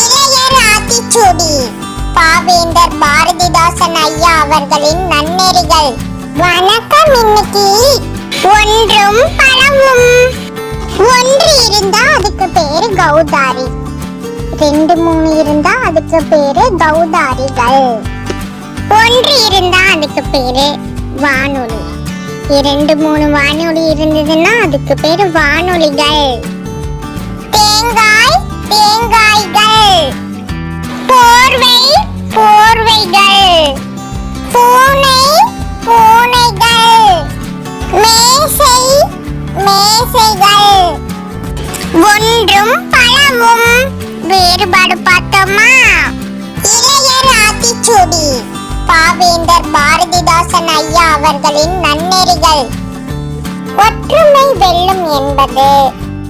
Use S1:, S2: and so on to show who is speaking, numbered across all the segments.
S1: இளையர் ஆத்திச்சூடி பாவேந்தர் பாரதிதாசன் ஐயா அவர்களின் நன்னெறிகள். வணக்கம். இன்னைக்கு ஒன்றும் பழமும். ஒன்று இருந்தா அதுக்கு பேரு கௌதாரி, 2 3 இருந்தா அதுக்கு பேரு கௌதாரிகள். ஒன்று இருந்தா அதுக்கு பேரு வானொலி, 2 3 வானொலி இருந்ததுன்னா அதுக்கு பேரு வானொலிகள். தேங்காய் தேங்காய்கள், போர்வை போர்வைகள், பூனை பூனைகள், மேசை மேசைகள். ஒன்றும் பழமும் வேறுபாடு பார்த்தோமா? இளையர் ஆத்திச்சூடி பாவேந்தர் பாரதிதாசன் ஐயா அவர்களின் நன்னெறிகள். ஒற்றுமை வெல்லும் என்பது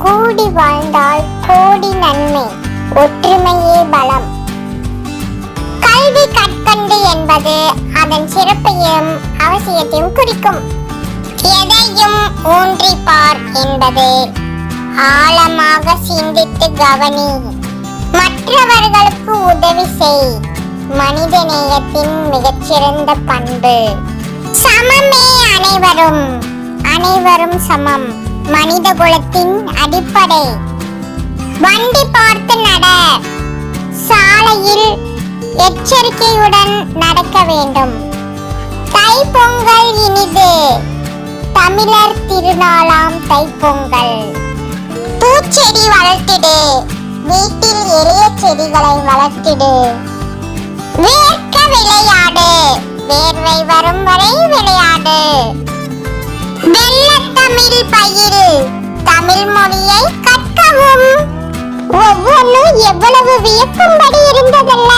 S1: கூடி வாழ்ந்தால் கோடி நன்மை, ஒற்றுமையே பலம். கல்வி கற்கண்டு என்பது அதன் சிறப்பையும் அவசியத்தையும் குறிக்கும். எதையும் ஊன்றி பார் என்பது ஆழமாக சிந்தித்து கவனி, மற்றவர்களுக்கு உதவி செய், மனிதநேயத்தின் மிகச்சிறந்த பண்பு. சமமே அனைவரும், அனைவரும் சமம் மனித குலத்தின் அடிப்படை. வண்டி பார்த்து நட, சாலையில் எச்சரிக்கையுடன் நடக்க வேண்டும். தைப்பொங்கல் இனிது, தமிழர் திருநாளாம் தைப்பொங்கல். பூச்செடி வளர்த்திடு, வீட்டில் எளிய செடிகளை வளர்த்திடு. வேர்க்க விளையாடு, வேர்வை வரும் வரை விளையாடு. வெள்ளத்தமிழ் பயிர், தமிழ் மொழியை கற்கவும். ஒவ்வொன்றும் எவ்வளவு வியக்கும்படி இருந்ததல்ல.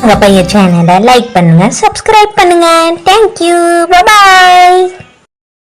S2: உங்க பையன் சேனலை லைக் பண்ணுங்க, சப்ஸ்கிரைப் பண்ணுங்க. Thank you, bye bye.